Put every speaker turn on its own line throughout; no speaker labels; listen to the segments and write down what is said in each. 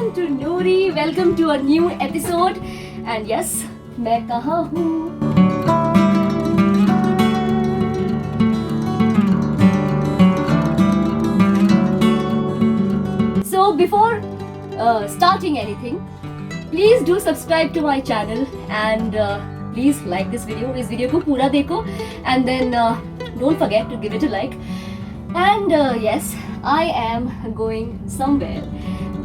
welcome to Noori, welcome to a new episode. And yes, मैं कहाँ हूँ? So before starting anything, please do subscribe to my channel and please like this video. इस video को पूरा देखो and then don't forget to give it a like. And yes, I am going somewhere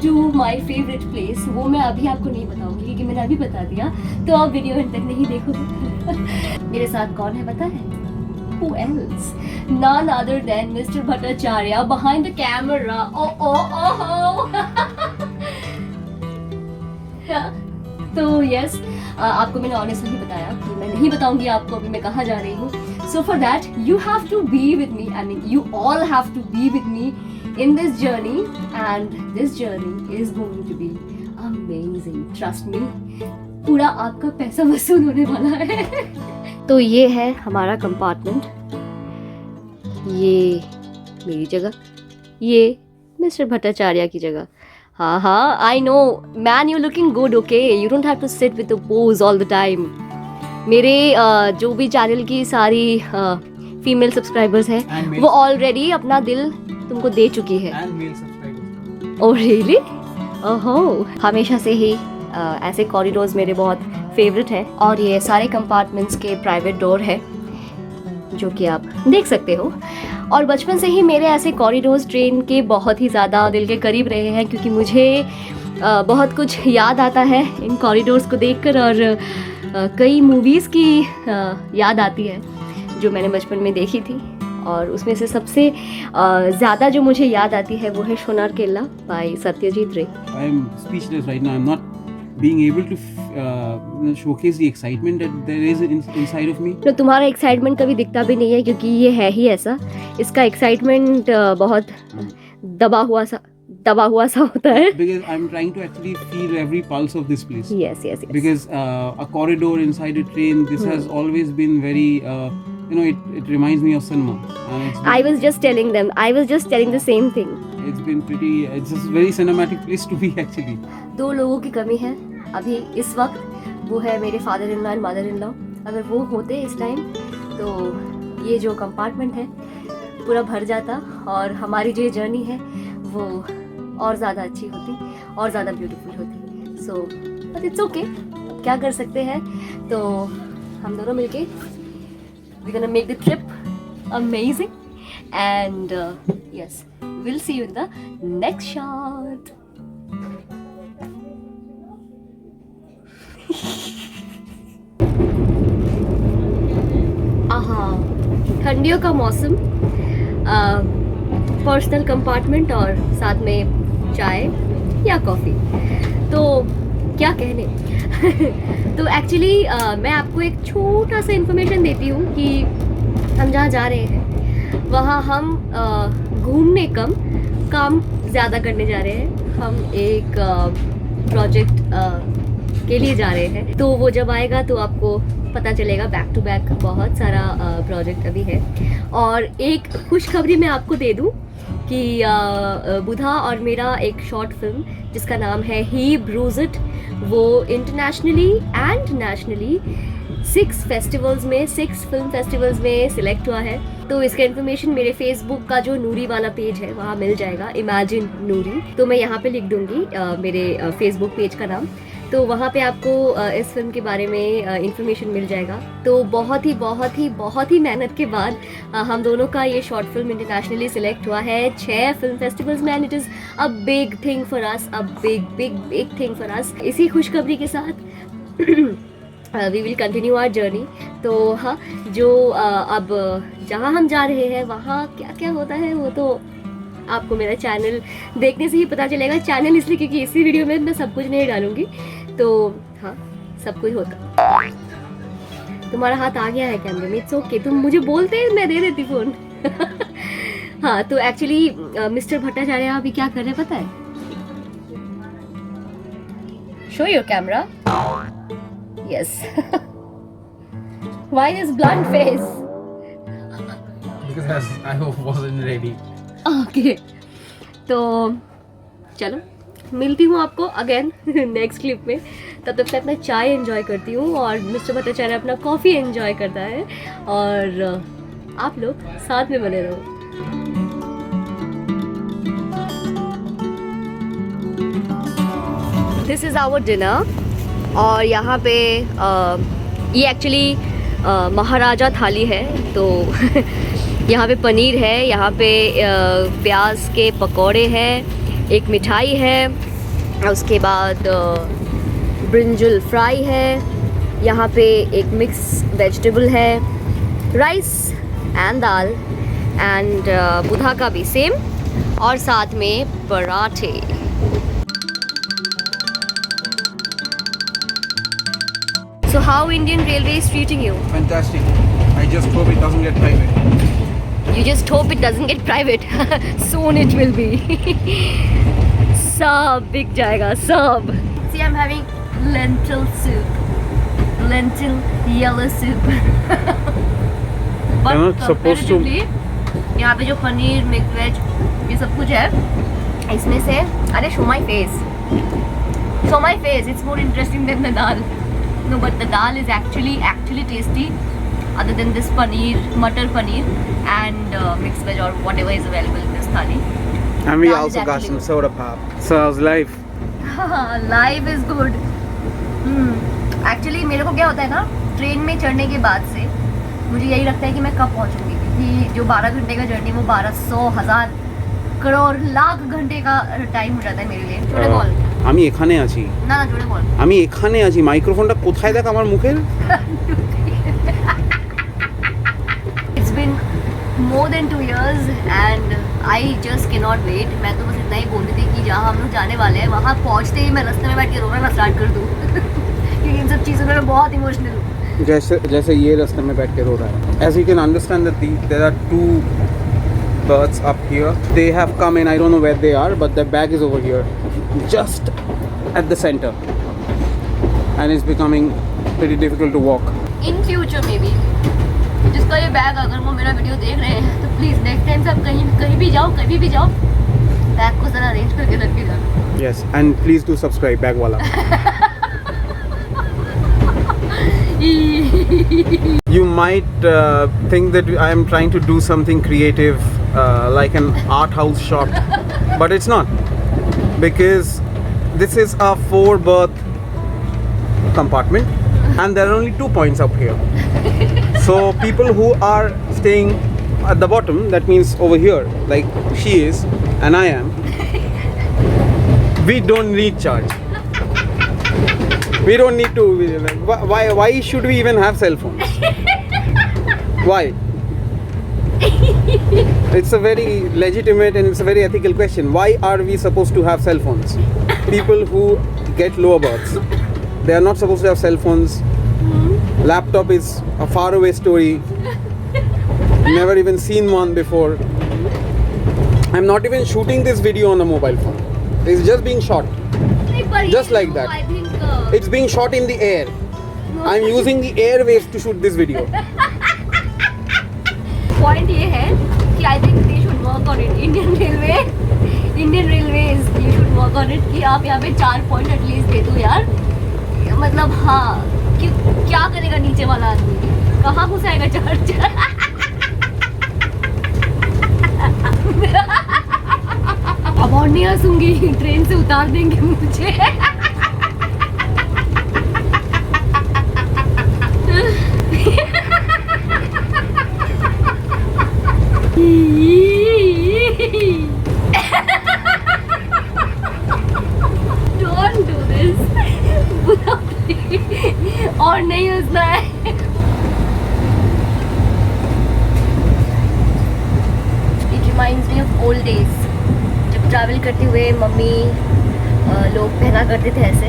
to my favorite place. वो मैं अभी आपको नहीं बताऊंगी क्योंकि मैंने अभी बता दिया, तो आप वीडियो एंड तक नहीं देखोगे। मेरे साथ कौन है पता है? Who else? None other than Mr. Bhattacharya behind the camera. Oh. तो yes, आपको मैंने ऑनेस्टली बताया कि मैं नहीं बताऊंगी आपको अभी मैं कहाँ जा रही हूँ. So for that you have to be with me. I mean you all have to be with me in this journey, and this journey is going to be amazing. Trust me. पूरा आपका पैसा वसूल होने वाला है. तो ये है हमारा कंपार्टमेंट. ये मेरी जगह, ये मिस्टर भट्टाचार्य की जगह. हाँ, I know, man, you're looking good, okay? You don't have to sit with the pose all the time. मेरे जो भी चैनल की सारी फीमेल सब्सक्राइबर्स हैं वो ऑलरेडी अपना दिल तुमको दे चुकी है. Oh really? ओहो, हमेशा से ही ऐसे कॉरिडोर्स मेरे बहुत फेवरेट हैं. और ये सारे कंपार्टमेंट्स के प्राइवेट डोर है जो कि आप देख सकते हो. और बचपन से ही मेरे ऐसे कॉरिडोर्स ट्रेन के बहुत ही ज़्यादा दिल के करीब रहे हैं क्योंकि मुझे बहुत कुछ याद आता है इन कॉरिडोर्स को देखकर. और कई मूवीज़ की याद आती है जो मैंने बचपन में देखी थी. और उसमें से सबसे ज़्यादा जो मुझे याद आती है वो है सोनार केला बाय सत्यजीत रे.
I am speechless right now. I'm not being able to showcase the excitement that there is inside of me.
तो तुम्हारा एक्साइटमेंट कभी दिखता भी नहीं है क्योंकि ये है ही ऐसा. इसका एक्साइटमेंट बहुत दबा हुआ सा होता है.
Because I'm trying to actually feel every pulse of this place.
Yes.
Because a corridor inside a train, this has always been very, it reminds me of cinema.
I was just telling the same thing.
It's just very cinematic place to be actually.
दो लोगों की कमी है अभी इस वक्त, वो है मेरे father in law and mother in law. अगर वो होते इस टाइम तो ये जो कंपार्टमेंट है पूरा भर जाता और हमारी जो जर्नी है वो और ज़्यादा अच्छी होती और ज़्यादा ब्यूटीफुल होती. सो बट इट्स ओके, क्या कर सकते हैं. तो हम दोनों मिलके we gonna make the trip amazing and yes, will see you in the next shot. ठंडियों का मौसम, पर्सनल कंपार्टमेंट और साथ में चाय या कॉफ़ी, तो क्या कहने. तो एक्चुअली मैं आपको एक छोटा सा इन्फॉर्मेशन देती हूँ कि हम जहाँ जा रहे हैं वहाँ हम घूमने कम काम ज़्यादा करने जा रहे हैं. हम एक प्रोजेक्ट के लिए जा रहे हैं, तो वो जब आएगा तो आपको पता चलेगा. बैक टू बैक बहुत सारा प्रोजेक्ट अभी है. और एक खुशखबरी मैं आपको दे दूं कि बुधा और मेरा एक शॉर्ट फिल्म जिसका नाम है ही ब्रूज इट, वो internationally and nationally 6 film festivals में सिलेक्ट हुआ है. तो इसका इन्फॉर्मेशन मेरे फेसबुक का जो नूरी वाला पेज है वहाँ मिल जाएगा, इमेजिन नूरी. तो मैं यहाँ पे लिख दूँगी मेरे फेसबुक पेज का नाम, तो वहाँ पे आपको इस फिल्म के बारे में इन्फॉर्मेशन मिल जाएगा. तो बहुत ही मेहनत के बाद हम दोनों का ये शॉर्ट फिल्म इंटरनेशनली सिलेक्ट हुआ है 6 फिल्म फेस्टिवल्स में. And it is a big thing for us, a big thing for us. इसी खुशखबरी के साथ we will continue our journey. तो हाँ, जो अब जहाँ हम जा रहे हैं वहाँ क्या क्या होता है वो तो आपको मेरा चैनल देखने से ही पता चलेगा. चैनल इसलिए क्योंकि इसी वीडियो में मैं सब कुछ नहीं डालूंगी. तो हाँ, सब कुछ होता. तुम्हारा हाथ आ गया है कैमरे में, इट्स ओके. तुम मुझे बोलते मैं दे देती फ़ोन. हाँ, तो एक्चुअली मिस्टर भट्टाचार्य अभी क्या कर रहे हैं पता है? Show your camera. Yes. Why this blunt face?
Because I wasn't ready.
Okay. तो चलो मिलती हूँ आपको अगेन नेक्स्ट क्लिप में। तब तक मैं अपना चाय एंजॉय करती हूँ और मिस्टर भट्टाचार्य अपना कॉफ़ी एंजॉय करता है, और आप लोग साथ में बने रहो। दिस इज़ आवर डिनर, और यहाँ पे ये एक्चुअली महाराजा थाली है। तो यहाँ पे पनीर है, यहाँ पे प्याज के पकौड़े हैं, एक मिठाई है, उसके बाद ब्रिंजल फ्राई है, यहाँ पे एक मिक्स वेजिटेबल है, राइस एंड दाल एंड बुधा का भी सेम, और साथ में पराठे। So how Indian Railway is treating you?
Fantastic. I just hope it doesn't get private.
You just hope it doesn't get private. Soon it will be. सब बिक जाएगा सब. See, I'm having lentil soup. Lentil yellow soup. But
You're not supposed to-
comparatively, यहाँ पे जो paneer, mix veg, ये सब कुछ है, इसमें से, अरे show my face. Show my face. It's more interesting than the dal. No, but the dal is actually tasty. Other than this paneer, matar paneer, and mixed veg or whatever is available in this thali.
And we
Dal is
also got
actually
some
good.
soda pop. So how's life?
Life is good. Actually मेरे को क्या होता है ना, train में चढ़ने के बाद से मुझे यही लगता है कि मैं कब पहुंचूंगी, क्योंकि जो 12 घंटे का जर्नी, वो 1200 1000 करोड़ लाख घंटे का टाइम हो जाता है मेरे लिए। जोड़े बोल
আমি এখানে আছি,
না না जोड़े बोल
আমি এখানে আছি। মাইক্রোফোনটা কোথায় দেখ আমার মুখের?
It's been more than 2 years and I just cannot wait. मैं तो बस इतना ही बोल रही थी कि जहाँ हम लोग जाने वाले हैं वहाँ पहुँचते ही मैं रास्ते में बैठ के रोना स्टार्ट कर दूँ क्योंकि इन सब चीज़ों में मैं बहुत इमोशनल हूँ।
जैसे ये रास्ते में बैठ के रो रहा है। As you can understand that there are two birds up here. They have come in. I don't know where they are, but the bag is over here, just at the center, and it's becoming pretty difficult to walk.
In future maybe जिसका ये bag, अगर वो मेरा video देख रहे हैं तो please next time से आप कहीं भी जाओ बैग को ज़रा अरेंज करके रख के जाना।
Yes, and please do subscribe, Bag Wala. You might think that I am trying to do something creative, like an art house shop, but it's not, because this is a 4-berth compartment and there are only 2 points up here. So people who are staying at the bottom, that means over here, like she is and I am, we don't need charge. We don't need to. Why should we even have cell phones? Why? It's a very legitimate and it's a very ethical question. Why are we supposed to have cell phones? People who get lower berths, they are not supposed to have cell phones. Laptop is a faraway story. Never even seen one before. I'm not even shooting this video on a mobile phone. It's just being shot. Just like that.
I think
It's being shot in the air. I'm using the airwaves to shoot this video.
Point ये है कि I think they should work on it, Indian railways you should work on it, कि आप यहाँ पे 4 point at least they दो यार। मतलब हाँ, कि क्या करेगा नीचे वाला आदमी, कहाँ घुसाएगा चार्ज। अब और नहीं हंसूंगी, ट्रेन से उतार देंगे मुझे। Don't do this. और नहीं हंसना है। It reminds me of old days. जब ट्रैवल करते हुए मम्मी लोग पहना करते थे ऐसे।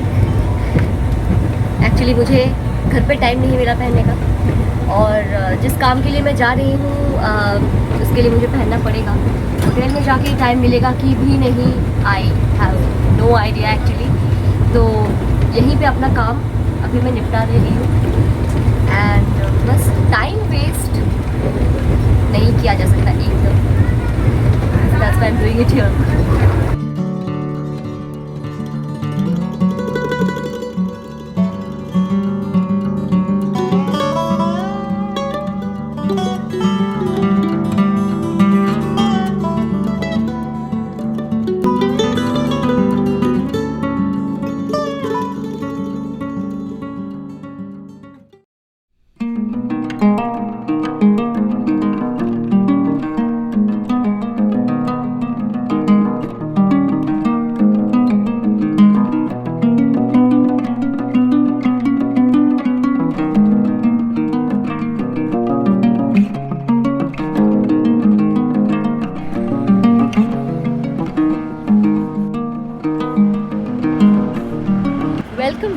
एक्चुअली मुझे घर पे टाइम नहीं मिला पहनने का, और जिस काम के लिए मैं जा रही हूँ उसके लिए मुझे पहनना पड़ेगा। होटल में जाके टाइम मिलेगा कि भी नहीं, I have no idea actually. तो यहीं पे अपना काम अभी मैं निपटा दे रही हूँ, एंड बस टाइम वेस्ट नहीं किया जा सकता एकदम। That's why I'm doing it here.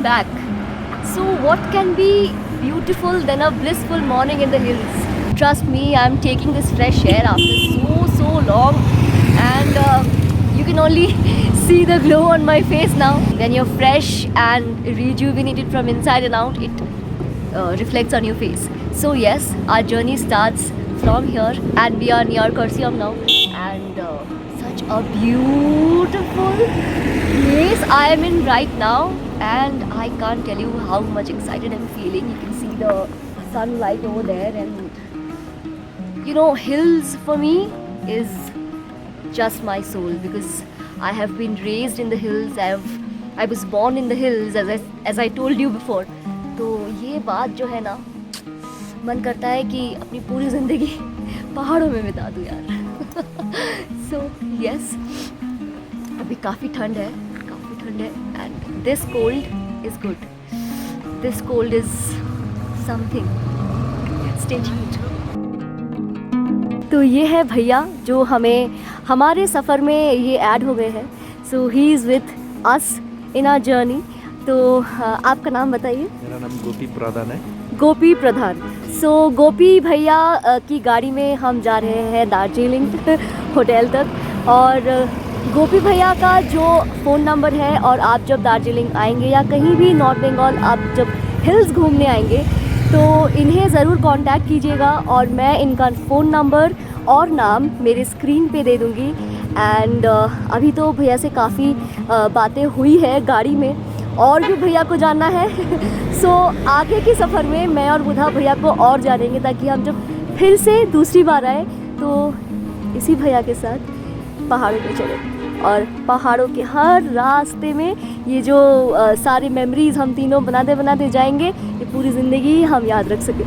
back. So what can be beautiful than a blissful morning in the hills? Trust me, I'm taking this fresh air after so long, and you can only see the glow on my face now. When you're fresh and rejuvenated from inside and out, it reflects on your face. So yes, our journey starts from here, and we are near Kurseong now, and such a beautiful place I am in right now, and I can't tell you how much excited I'm feeling. You can see the sunlight over there, and you know, hills for me is just my soul, because I have been raised in the hills. I was born in the hills, as I told you before. तो ये बात जो है ना, मन करता है कि अपनी पूरी ज़िंदगी पहाड़ों में बिता दूँ यार. So yes, अभी काफ़ी ठंड है, and this cold is good. This cold is something. Stay tuned. तो ये है भैया जो हमें हमारे सफ़र में ये ऐड हो गए हैं. So he is with us in our journey. तो आपका नाम बताइए.
मेरा नाम गोपी प्रधान है.
गोपी प्रधान. सो गोपी भैया की गाड़ी में हम जा रहे हैं दार्जिलिंग होटल तक. और गोपी भैया का जो फ़ोन नंबर है, और आप जब दार्जिलिंग आएंगे या कहीं भी नॉर्थ बंगाल आप जब हिल्स घूमने आएंगे तो इन्हें ज़रूर कांटेक्ट कीजिएगा. और मैं इनका फ़ोन नंबर और नाम मेरे स्क्रीन पे दे दूँगी. एंड अभी तो भैया से काफ़ी बातें हुई है गाड़ी में, और भी भैया को जानना है. सो आगे के सफ़र में मैं और बुधा भैया को और जानेंगे, ताकि हम जब फिर से दूसरी बार आए तो इसी भैया के साथ पहाड़ों पे चले, और पहाड़ों के हर रास्ते में ये जो सारे मेमोरीज़ हम तीनों बनाते जाएंगे, ये पूरी ज़िंदगी हम याद रख सकें.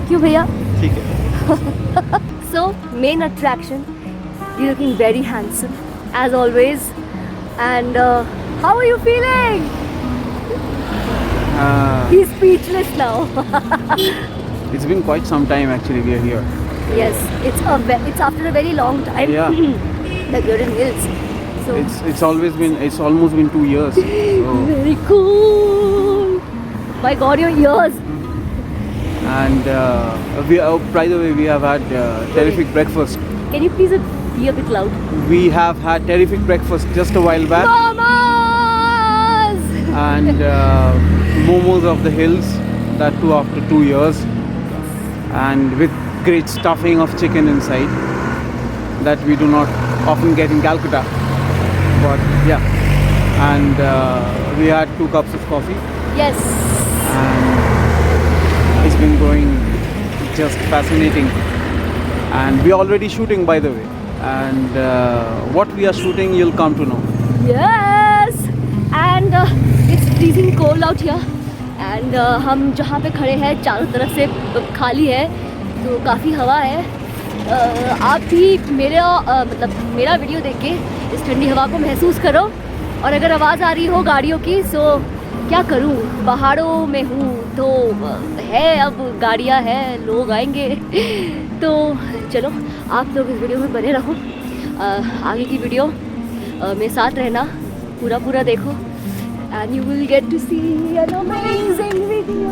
क्यों भैया?
ठीक है.
So main attraction, you're looking very handsome as always, and how are you feeling? He's speechless now.
It's been quite some time actually we are here.
Yes, it's after a very long time.
Yeah.
That you're in hills. So
It's almost been 2 years. So,
very cool. My God, your ears.
and by the way, we have had terrific breakfast.
Can you please be a bit loud?
We have had terrific breakfast just a while back.
Mamas!
And momos of the hills, that too after 2 years, and with great stuffing of chicken inside that we do not often get in Calcutta. But yeah, and we had 2 cups of coffee,
Yes.
and it's been going just fascinating. And we are already shooting, by the way, and what we are shooting you'll come to know.
Yes. And it's freezing cold out here. And हम जहाँ पे खड़े हैं चारों तरफ से खाली है, तो काफ़ी हवा है. आप भी मेरा वीडियो देख के इस ठंडी हवा को महसूस करो. और अगर आवाज़ आ रही हो गाड़ियों की, सो क्या करूं, पहाड़ों में हूं तो है, अब गाड़ियां हैं, लोग आएंगे. तो चलो आप लोग इस वीडियो में बने रहो. आगे की वीडियो में साथ रहना, पूरा देखो, and you will get to see an amazing video.